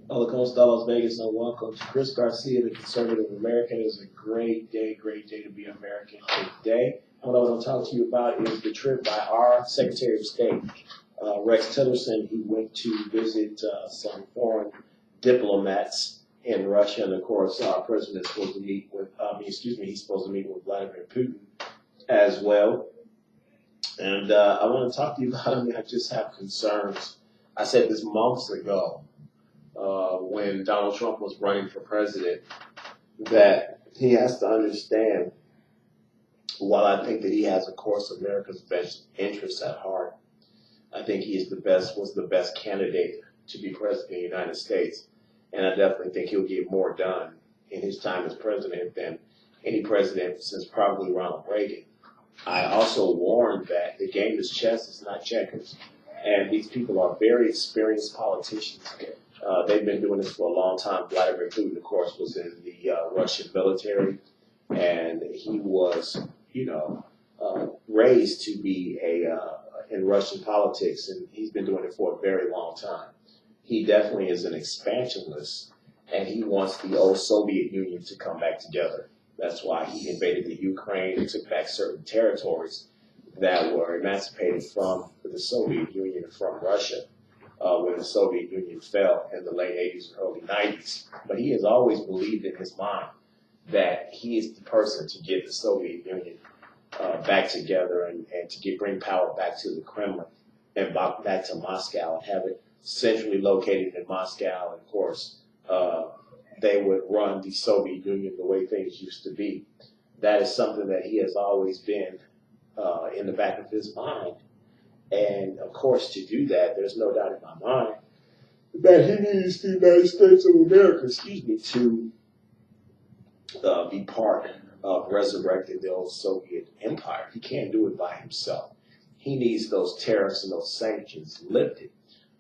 Hola, ¿cómo está Las Vegas? And welcome to Chris Garcia, the Conservative American. It is a great day to be American today. And what I want to talk to you about is the trip by our Secretary of State, Rex Tillerson. He went to visit some foreign diplomats in Russia, and of course, our president is supposed to meet with, he's supposed to meet with Vladimir Putin as well. And I want to talk to you about, I just have concerns. I said this months ago when Donald Trump was running for president, that he has to understand, while I think that he has, of course, America's best interests at heart, I think he is was the best candidate to be president of the United States. And I definitely think he'll get more done in his time as president than any president since probably Ronald Reagan. I also warned that the game is chess, it's not checkers. And these people are very experienced politicians. They've been doing this for a long time. Vladimir Putin, of course, was in the Russian military, and he was, raised to be in Russian politics, and he's been doing it for a very long time. He definitely is an expansionist, and he wants the old Soviet Union to come back together. That's why he invaded the Ukraine and took back certain territories that were emancipated from the Soviet Union and from Russia when the Soviet Union fell in the late 80s and early 90s. But he has always believed in his mind that he is the person to get the Soviet Union back together and to bring power back to the Kremlin and back to Moscow and have it centrally located in Moscow. And of course, they would run the Soviet Union the way things used to be. That is something that he has always been in the back of his mind. And of course, to do that, there's no doubt in my mind that he needs the United States of America, to be part of resurrecting the old Soviet empire. He can't do it by himself. He needs those tariffs and those sanctions lifted.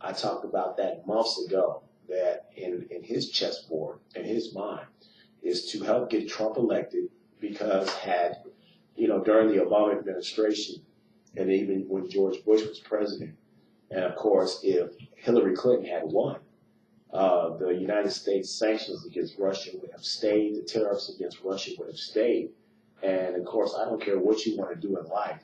I talked about that months ago, that in his chessboard, in his mind, is to help get Trump elected, because during the Obama administration, and even when George Bush was president, and of course, if Hillary Clinton had won, the United States sanctions against Russia would have stayed, the tariffs against Russia would have stayed. And of course, I don't care what you want to do in life,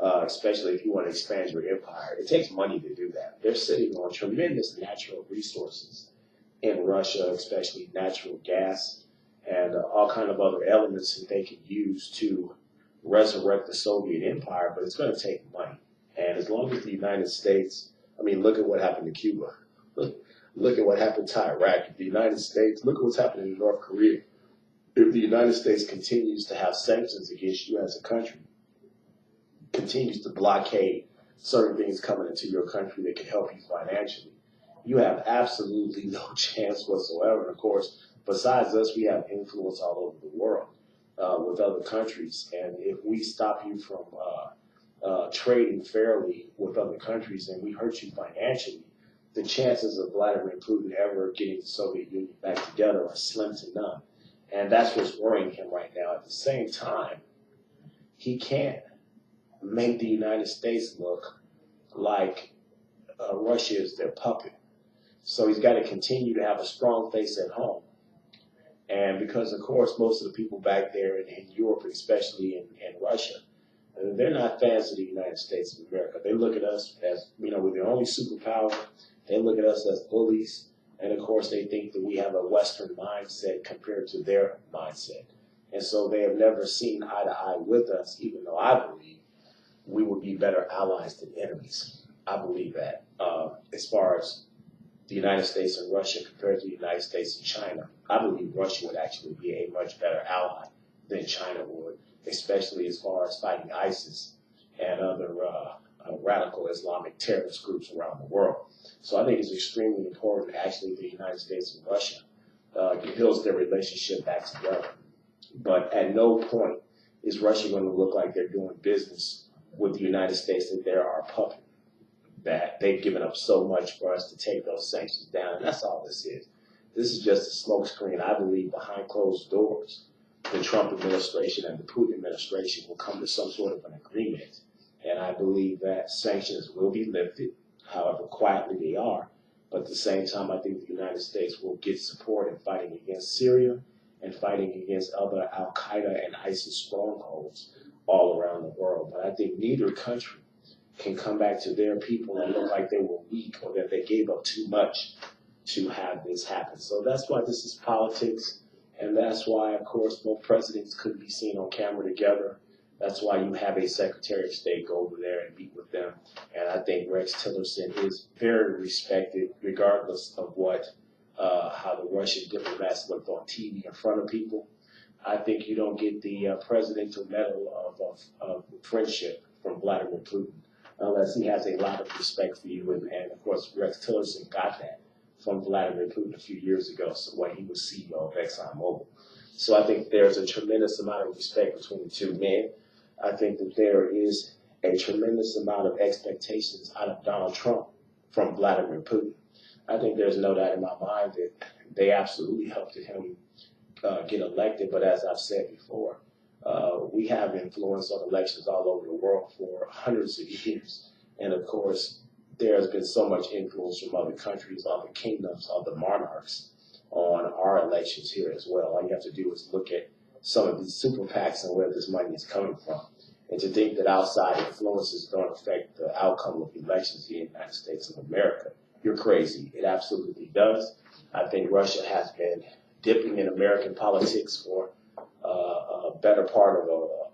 especially if you want to expand your empire. It takes money to do that. They're sitting on tremendous natural resources in Russia, especially natural gas and all kind of other elements that they can use to resurrect the Soviet empire, but it's going to take money. And as long as the United States, look at what happened to Cuba. Look at what happened to Iraq. If the United States, look at what's happening in North Korea. If the United States continues to have sanctions against you as a country, continues to blockade certain things coming into your country that can help you financially, you have absolutely no chance whatsoever. And of course, besides us, we have influence all over the world with other countries. And if we stop you from trading fairly with other countries and we hurt you financially, the chances of Vladimir Putin ever getting the Soviet Union back together are slim to none. And that's what's worrying him right now. At the same time, he can't make the United States look like Russia is their puppet. So he's got to continue to have a strong face at home. And because, of course, most of the people back there in Europe, especially in Russia, they're not fans of the United States of America. They look at us as, we're the only superpower. They look at us as bullies. And, of course, they think that we have a Western mindset compared to their mindset. And so they have never seen eye to eye with us, even though I believe we would be better allies than enemies. I believe that. As far as the United States and Russia compared to the United States and China, I believe Russia would actually be a much better ally than China would, especially as far as fighting ISIS and other radical Islamic terrorist groups around the world. So I think it's extremely important, actually, the United States and Russia builds their relationship back together. But at no point is Russia going to look like they're doing business with the United States, that they're our puppet, that they've given up so much for us to take those sanctions down. And that's all this is. This is just a smokescreen. I believe behind closed doors, the Trump administration and the Putin administration will come to some sort of an agreement. And I believe that sanctions will be lifted, however quietly they are. But at the same time, I think the United States will get support in fighting against Syria and fighting against other Al-Qaeda and ISIS strongholds all around the world. But I think neither country can come back to their people and look like they were weak or that they gave up too much to have this happen. So that's why this is politics, and that's why, of course, both presidents couldn't be seen on camera together. That's why you have a Secretary of State go over there and meet with them. And I think Rex Tillerson is very respected, regardless of what how the Russian diplomats looked on TV in front of people. I think you don't get the Presidential Medal of Friendship from Vladimir Putin unless he has a lot of respect for you. And of course, Rex Tillerson got that from Vladimir Putin a few years ago, so when he was CEO of ExxonMobil. So I think there's a tremendous amount of respect between the two men. I think that there is a tremendous amount of expectations out of Donald Trump from Vladimir Putin. I think there's no doubt in my mind that they absolutely helped him get elected. But as I've said before, we have influence on elections all over the world for hundreds of years. And of course, there has been so much influence from other countries, other kingdoms, other monarchs on our elections here as well. All you have to do is look at some of these super PACs and where this money is coming from. And to think that outside influences don't affect the outcome of elections here in the United States of America, you're crazy. It absolutely does. I think Russia has been dipping in American politics for a better part of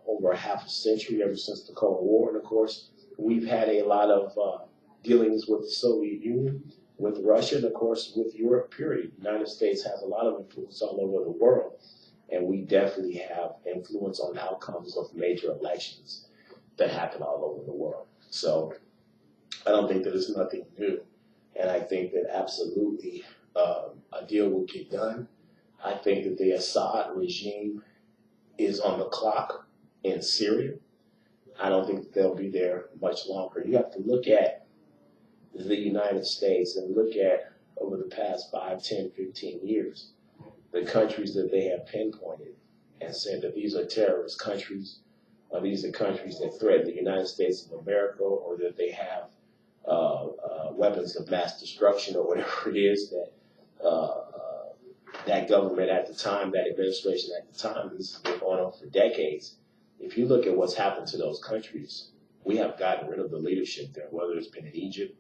over half a century, ever since the Cold War. And of course, we've had a lot of dealings with the Soviet Union, with Russia, and of course with Europe, period. The United States has a lot of influence all over the world, and we definitely have influence on outcomes of major elections that happen all over the world. So I don't think that it's nothing new, and I think that absolutely a deal will get done. I think that the Assad regime is on the clock in Syria. I don't think that they'll be there much longer. You have to look at the United States and look at, over the past 5, 10, 15 years, the countries that they have pinpointed and said that these are terrorist countries, or these are countries that threaten the United States of America, or that they have weapons of mass destruction, or whatever it is that that government at the time, that administration at the time, this has been going on for decades. If you look at what's happened to those countries, we have gotten rid of the leadership there, whether it's been in Egypt,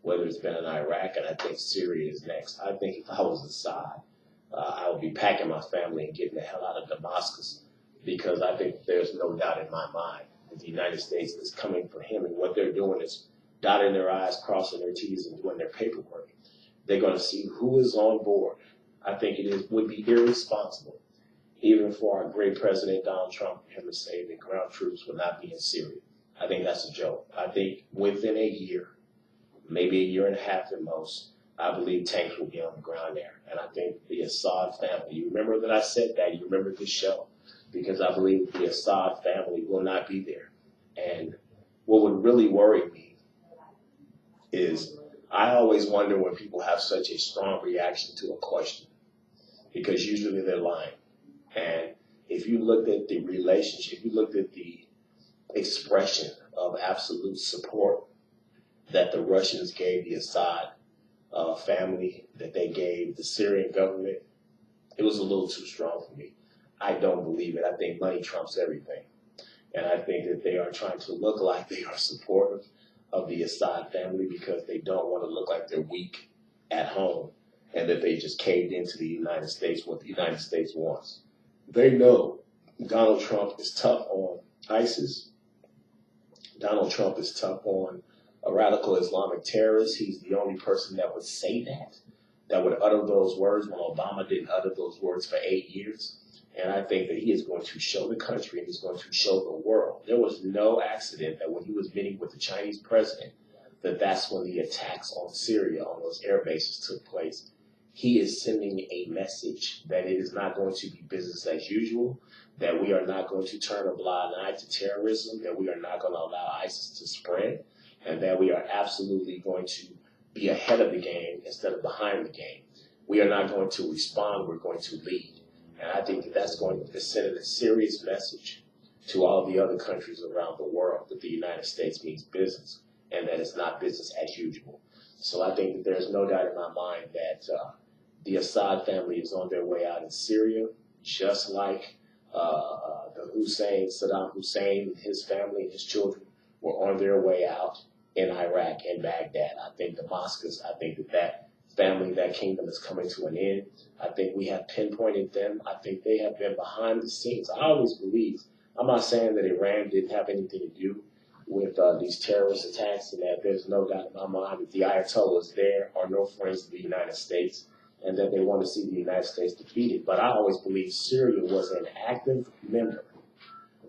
whether it's been in Iraq, and I think Syria is next. I think if I was Assad, I would be packing my family and getting the hell out of Damascus, because I think there's no doubt in my mind that the United States is coming for him, and what they're doing is dotting their I's, crossing their T's, and doing their paperwork. They're going to see who is on board. I think would be irresponsible, even for our great President Donald Trump, for him to say that ground troops will not be in Syria. I think that's a joke. I think within a year, maybe a year and a half at most, I believe tanks will be on the ground there. And I think the Assad family, you remember that I said that, you remember this show, because I believe the Assad family will not be there. And what would really worry me is I always wonder when people have such a strong reaction to a question, because usually they're lying. And if you looked at the relationship, you looked at the expression of absolute support that the Russians gave the Assad family, that they gave the Syrian government, it was a little too strong for me. I don't believe it. I think money trumps everything. And I think that they are trying to look like they are supportive of the Assad family because they don't want to look like they're weak at home and that they just caved into the United States, what the United States wants. They know Donald Trump is tough on ISIS. Donald Trump is tough on a radical Islamic terrorist. He's the only person that would say that would utter those words when Obama didn't utter those words for 8 years. And I think that he is going to show the country and he's going to show the world. There was no accident that when he was meeting with the Chinese president, that's when the attacks on Syria, on those air bases, took place. He is sending a message that it is not going to be business as usual, that we are not going to turn a blind eye to terrorism, that we are not going to allow ISIS to spread, and that we are absolutely going to be ahead of the game instead of behind the game. We are not going to respond, we're going to lead. And I think that that's going to send a serious message to all the other countries around the world that the United States means business and that it's not business as usual. So I think that there's no doubt in my mind that the Assad family is on their way out in Syria, just like Saddam Hussein, his family, his children were on their way out in Iraq and Baghdad. I think Damascus, I think that family, that kingdom is coming to an end. I think we have pinpointed them. I think they have been behind the scenes. I always believe, I'm not saying that Iran didn't have anything to do with these terrorist attacks, and that there's no doubt in my mind that the Ayatollahs there are no friends of the United States, and that they want to see the United States defeated. But I always believe Syria was an active member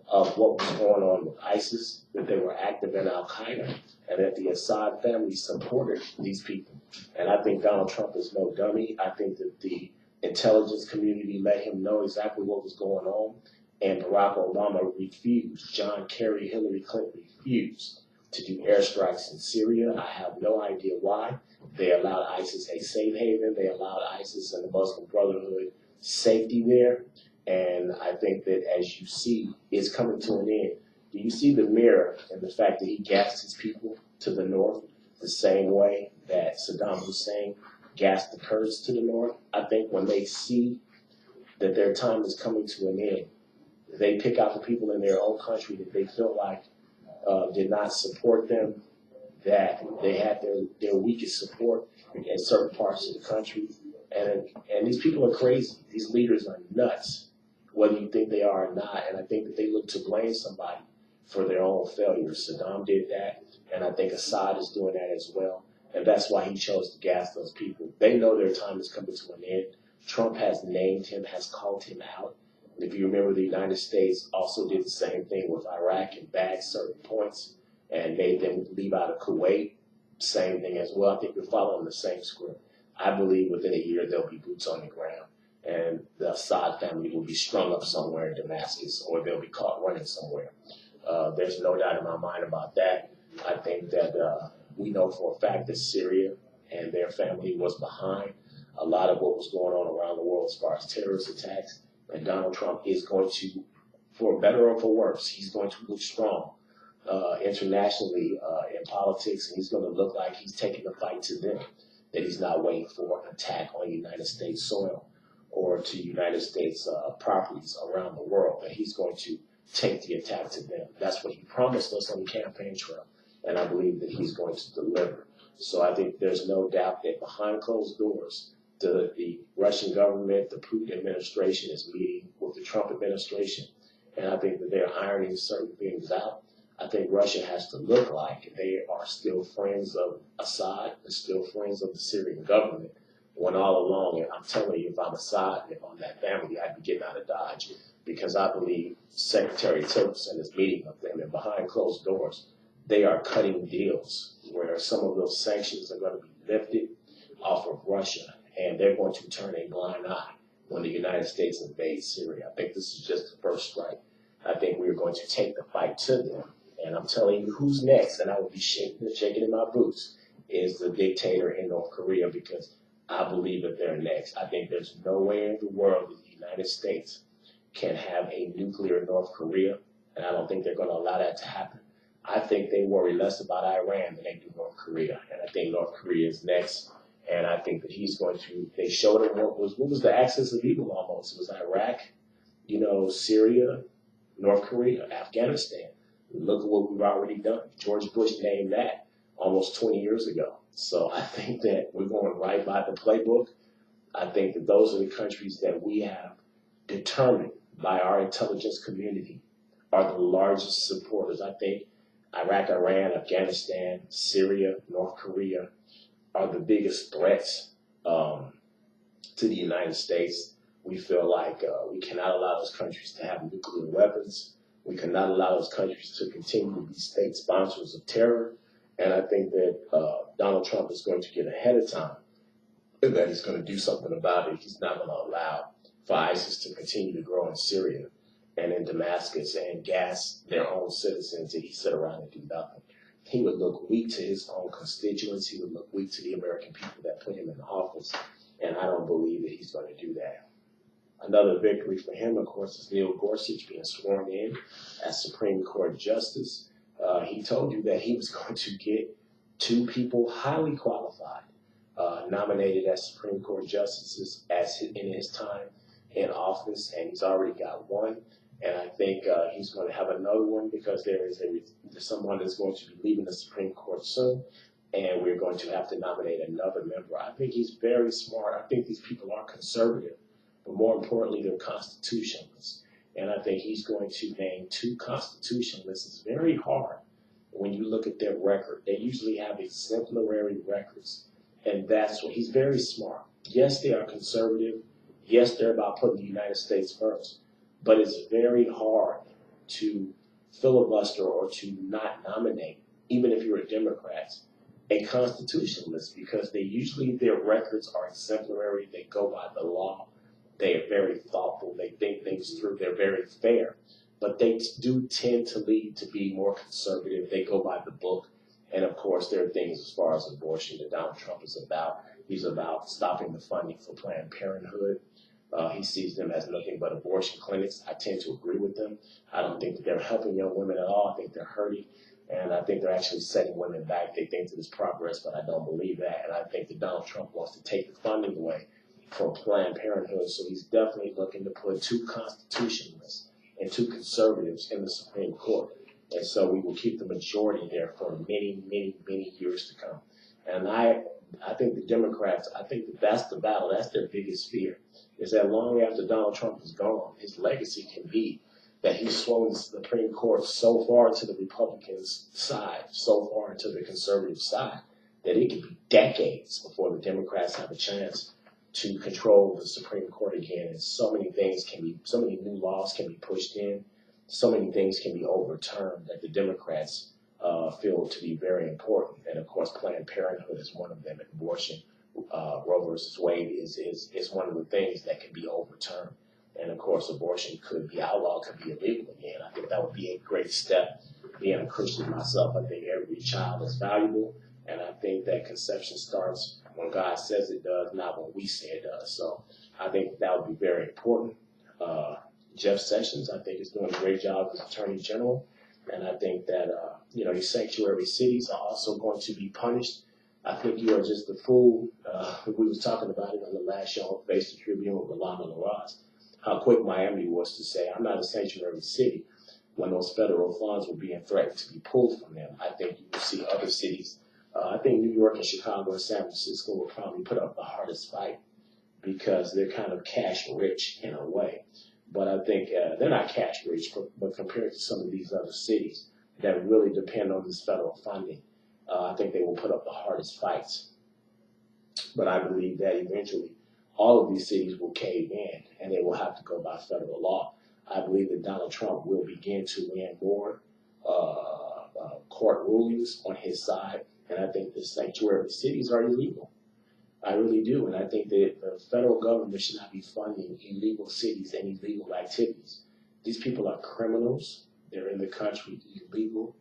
of what was going on with ISIS, that they were active in Al-Qaeda, and that the Assad family supported these people. And I think Donald Trump is no dummy. I think that the intelligence community let him know exactly what was going on, and Barack Obama refused, John Kerry, Hillary Clinton refused to do airstrikes in Syria. I have no idea why. They allowed ISIS a safe haven. They allowed ISIS and the Muslim Brotherhood safety there. And I think that, as you see, it's coming to an end. Do you see the mirror in the fact that he gassed his people to the north the same way that Saddam Hussein gassed the Kurds to the north? I think when they see that their time is coming to an end, they pick out the people in their own country that they feel like did not support them, that they had their weakest support in certain parts of the country. And these people are crazy. These leaders are nuts, whether you think they are or not. And I think that they look to blame somebody for their own failures. Saddam did that, and I think Assad is doing that as well. And that's why he chose to gas those people. They know their time is coming to an end. Trump has named him, has called him out. And if you remember, the United States also did the same thing with Iraq and bagged certain points and made them leave out of Kuwait. Same thing as well. I think we're following the same script. I believe within a year there'll be boots on the ground, and the Assad family will be strung up somewhere in Damascus, or they'll be caught running somewhere. There's no doubt in my mind about that. I think that we know for a fact that Syria and their family was behind a lot of what was going on around the world as far as terrorist attacks. And Donald Trump is going to, for better or for worse, he's going to look strong internationally in politics, and he's going to look like he's taking the fight to them, that he's not waiting for an attack on United States soil or to United States properties around the world, that he's going to take the attack to them. That's what he promised us on the campaign trail, and I believe that he's going to deliver. So I think there's no doubt that behind closed doors, the Russian government, the Putin administration is meeting with the Trump administration, and I think that they're ironing certain things out. I think Russia has to look like they are still friends of Assad and still friends of the Syrian government, when all along, and I'm telling you, if I'm Assad and if I'm that family, I'd be getting out of Dodge, because I believe Secretary Tillerson is meeting with them, and behind closed doors, they are cutting deals where some of those sanctions are going to be lifted off of Russia, and they're going to turn a blind eye when the United States invades Syria. I think this is just the first strike. I think we're going to take the fight to them. And I'm telling you, who's next, and I will be shaking in my boots, is the dictator in North Korea, because I believe that they're next. I think there's no way in the world that the United States can have a nuclear North Korea, and I don't think they're going to allow that to happen. I think they worry less about Iran than they do North Korea, and I think North Korea is next. And I think that he's going to, they showed him what was the axis of evil almost. It was Iraq, Syria, North Korea, Afghanistan. Look at what we've already done. George Bush named that almost 20 years ago. So I think that we're going right by the playbook. I think that those are the countries that we have determined by our intelligence community are the largest supporters. I think Iraq, Iran, Afghanistan, Syria, North Korea are the biggest threats to the United States. We feel like we cannot allow those countries to have nuclear weapons. We cannot allow those countries to continue to be state sponsors of terror. And I think that Donald Trump is going to get ahead of time, and that he's going to do something about it. He's not going to allow for ISIS to continue to grow in Syria and in Damascus and gas their own citizens, and he sit around and do nothing. He would look weak to his own constituents. He would look weak to the American people that put him in office, and I don't believe that he's going to do that. Another victory for him, of course, is Neil Gorsuch being sworn in as Supreme Court Justice. He told you that he was going to get two people highly qualified, nominated as Supreme Court justices in his time in office, and he's already got one. And I think he's going to have another one because there's someone that's going to be leaving the Supreme Court soon, and we're going to have to nominate another member. I think he's very smart. I think these people are conservative, but more importantly, they're constitutionalists. And I think he's going to name two constitutionalists. It's very hard when you look at their record. They usually have exemplary records, and that's what he's very smart. Yes, they are conservative. Yes, they're about putting the United States first, but it's very hard to filibuster or to not nominate, even if you're a Democrat, a constitutionalist, because their records are exemplary. They go by the law. They are very thoughtful. They think things through. They're very fair. But they do tend to lead to be more conservative. They go by the book. And, of course, there are things as far as abortion that Donald Trump is about. He's about stopping the funding for Planned Parenthood. He sees them as nothing but abortion clinics. I tend to agree with them. I don't think that they're helping young women at all. I think they're hurting. And I think they're actually setting women back. They think that it's progress, but I don't believe that. And I think that Donald Trump wants to take the funding away from Planned Parenthood. So he's definitely looking to put two constitutionalists and two conservatives in the Supreme Court. And so we will keep the majority there for many, many, many years to come. And I think the Democrats, I think that's the battle. That's their biggest fear, is that long after Donald Trump is gone, his legacy can be that he swung the Supreme Court so far to the Republicans' side, so far into the conservative side, that it could be decades before the Democrats have a chance to control the Supreme Court again. And so many new laws can be pushed in, so many things can be overturned that the Democrats feel to be very important. And of course, Planned Parenthood is one of them. And abortion, Roe versus Wade is one of the things that can be overturned. And of course, abortion could be outlawed, could be illegal again. I think that would be a great step. Being a Christian myself, I think every child is valuable. And I think that conception starts when God says it does, not when we say it does. So I think that would be very important. Jeff Sessions, I think, is doing a great job as Attorney General. And I think that, these sanctuary cities are also going to be punished. I think you are just the fool. We was talking about it on the last show on Face the Tribune with Rolando LaRoz, how quick Miami was to say, I'm not a sanctuary city, when those federal funds were being threatened to be pulled from them. I think you will see other cities. I think New York and Chicago and San Francisco will probably put up the hardest fight because they're kind of cash rich in a way. But I think they're not cash rich, but compared to some of these other cities that really depend on this federal funding, I think they will put up the hardest fights. But I believe that eventually all of these cities will cave in and they will have to go by federal law. I believe that Donald Trump will begin to win more court rulings on his side. And I think the sanctuary cities are illegal. I really do. And I think that the federal government should not be funding illegal cities and illegal activities. These people are criminals. They're in the country illegal.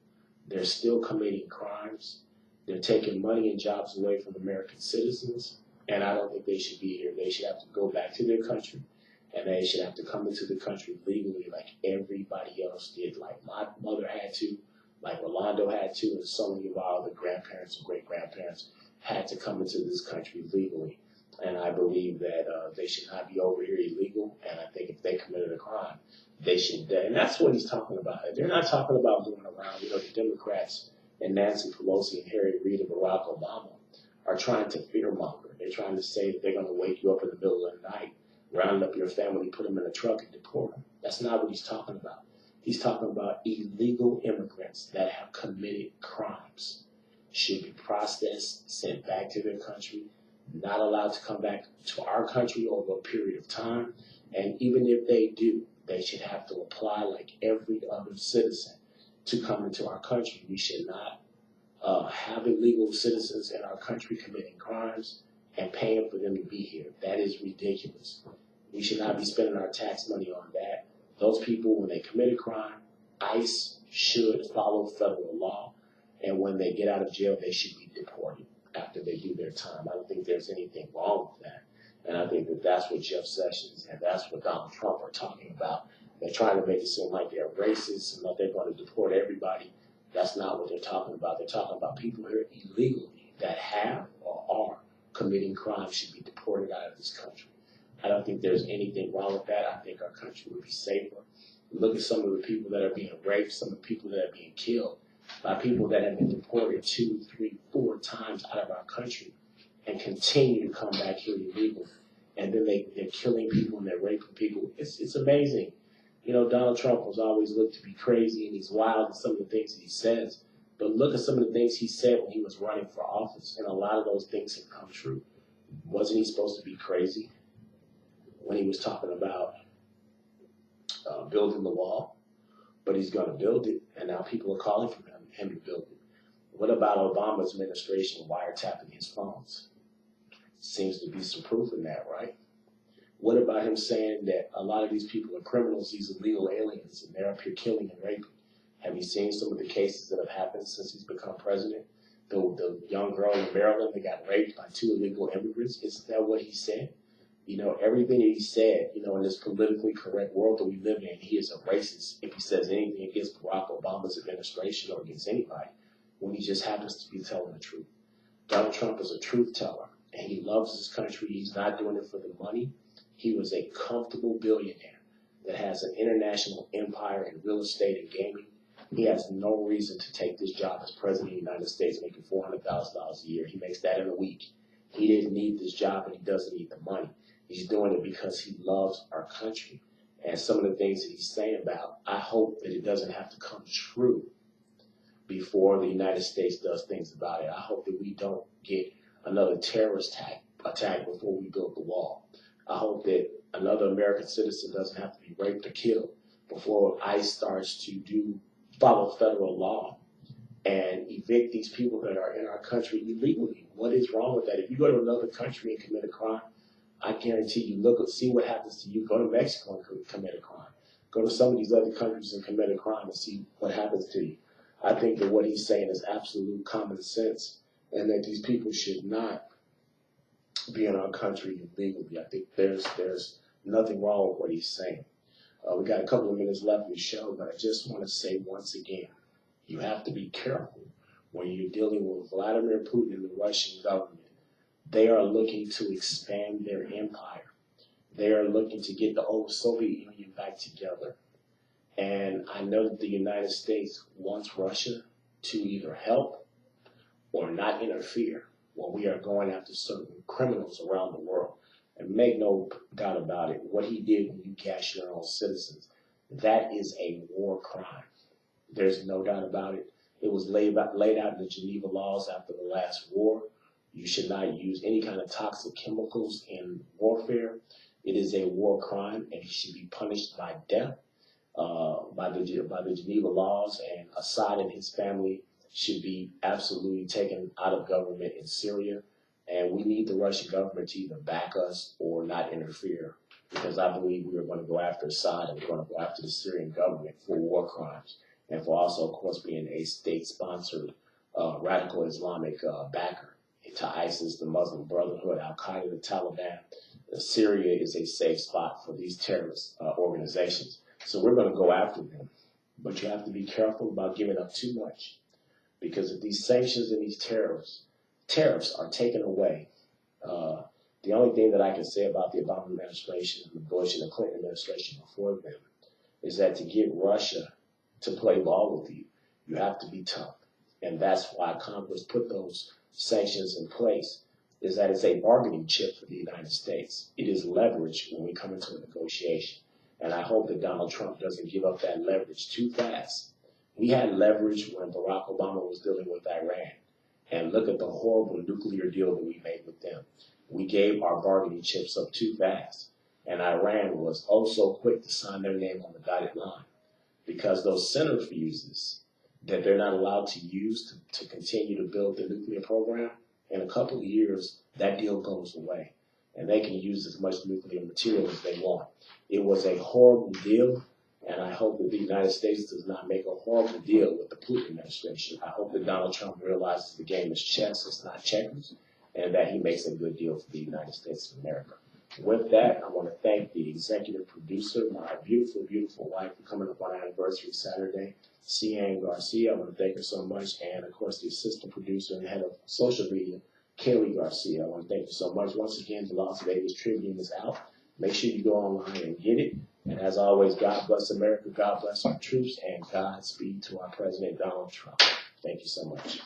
They're still committing crimes. They're taking money and jobs away from American citizens. And I don't think they should be here. They should have to go back to their country. And they should have to come into the country legally like everybody else did, like my mother had to, like Rolando had to, and so many of our other grandparents and great-grandparents had to come into this country legally. And I believe that they should not be over here illegal. And I think if they committed a crime, they should die. And that's what he's talking about. They're not talking about going around, the Democrats and Nancy Pelosi and Harry Reid and Barack Obama are trying to fearmonger. They're trying to say that they're going to wake you up in the middle of the night, round up your family, put them in a truck, and deport them. That's not what he's talking about. He's talking about illegal immigrants that have committed crimes should be processed, sent back to their country, not allowed to come back to our country over a period of time. And even if they do, they should have to apply like every other citizen to come into our country. We should not have illegal citizens in our country committing crimes and paying for them to be here. That is ridiculous. We should not be spending our tax money on that. Those people, when they commit a crime, ICE should follow federal law. And when they get out of jail, they should be deported after they do their time. I don't think there's anything wrong with that. And I think that that's what Jeff Sessions and that's what Donald Trump are talking about. They're trying to make it seem like they're racist and that they're going to deport everybody. That's not what they're talking about. They're talking about people here illegally that have or are committing crimes should be deported out of this country. I don't think there's anything wrong with that. I think our country would be safer. Look at some of the people that are being raped, some of the people that are being killed by people that have been deported 2, 3, 4 times out of our country and continue to come back here illegally. And then they're killing people and they're raping people. It's amazing. You know, Donald Trump was always looked to be crazy and he's wild in some of the things that he says. But look at some of the things he said when he was running for office, and a lot of those things have come true. Wasn't he supposed to be crazy when he was talking about building the wall? But he's going to build it, and now people are calling for him to build it. What about Obama's administration wiretapping his phones? Seems to be some proof in that, right? What about him saying that a lot of these people are criminals, these illegal aliens, and they're up here killing and raping? Have you seen some of the cases that have happened since he's become president? The young girl in Maryland that got raped by 2 illegal immigrants, isn't that what he said? You know, everything that he said, you know, in this politically correct world that we live in, he is a racist if he says anything against Barack Obama's administration or against anybody, when he just happens to be telling the truth. Donald Trump is a truth teller, and he loves his country. He's not doing it for the money. He was a comfortable billionaire that has an international empire in real estate and gaming. He has no reason to take this job as president of the United States making $400,000 a year. He makes that in a week. He didn't need this job, and he doesn't need the money. He's doing it because he loves our country. And some of the things that he's saying about, I hope that it doesn't have to come true before the United States does things about it. I hope that we don't get another terrorist attack before we build the wall. I hope that another American citizen doesn't have to be raped or killed before ICE starts to follow federal law and evict these people that are in our country illegally. What is wrong with that? If you go to another country and commit a crime, I guarantee you, see what happens to you. Go to Mexico and commit a crime. Go to some of these other countries and commit a crime and see what happens to you. I think that what he's saying is absolute common sense, and that these people should not be in our country illegally. I think there's nothing wrong with what he's saying. We got a couple of minutes left in the show, but I just want to say once again, you have to be careful when you're dealing with Vladimir Putin and the Russian government. They are looking to expand their empire. They are looking to get the old Soviet Union back together. And I know that the United States wants Russia to either help or not interfere when we are going after certain criminals around the world. And make no doubt about it, what he did when you gash your own citizens, that is a war crime. There's no doubt about it. It was laid out in the Geneva laws after the last war. You should not use any kind of toxic chemicals in warfare. It is a war crime, and he should be punished by death by the Geneva laws. And Assad and his family should be absolutely taken out of government in Syria. And we need the Russian government to either back us or not interfere, because I believe we are going to go after Assad and we're going to go after the Syrian government for war crimes, and for also, of course, being a state-sponsored radical Islamic backer to ISIS, the Muslim Brotherhood, Al-Qaeda, the Taliban. Syria is a safe spot for these terrorist organizations. So we're going to go after them. But you have to be careful about giving up too much, because if these sanctions and these tariffs are taken away, the only thing that I can say about the Obama administration and the Bush and the Clinton administration before them is that to get Russia to play ball with you, you have to be tough. And that's why Congress put those sanctions in place, is that it's a bargaining chip for the United States. It is leverage when we come into a negotiation. And I hope that Donald Trump doesn't give up that leverage too fast. We had leverage when Barack Obama was dealing with Iran. And look at the horrible nuclear deal that we made with them. We gave our bargaining chips up too fast. And Iran was oh so quick to sign their name on the dotted line, because those centrifuges that they're not allowed to use to continue to build the nuclear program, in a couple of years, that deal goes away. And they can use as much nuclear material as they want. It was a horrible deal, and I hope that the United States does not make a horrible deal with the Putin administration. I hope that Donald Trump realizes the game is chess, it's not checkers, and that he makes a good deal for the United States of America. With that, I want to thank the executive producer, my beautiful, beautiful wife, for coming up on our anniversary Saturday, Garcia. I want to thank her so much. And, of course, the assistant producer and head of social media, Kaylee Garcia. I want to thank you so much. Once again, the Las Vegas Tribune is out. Make sure you go online and get it. And as always, God bless America, God bless our troops, and Godspeed to our President Donald Trump. Thank you so much.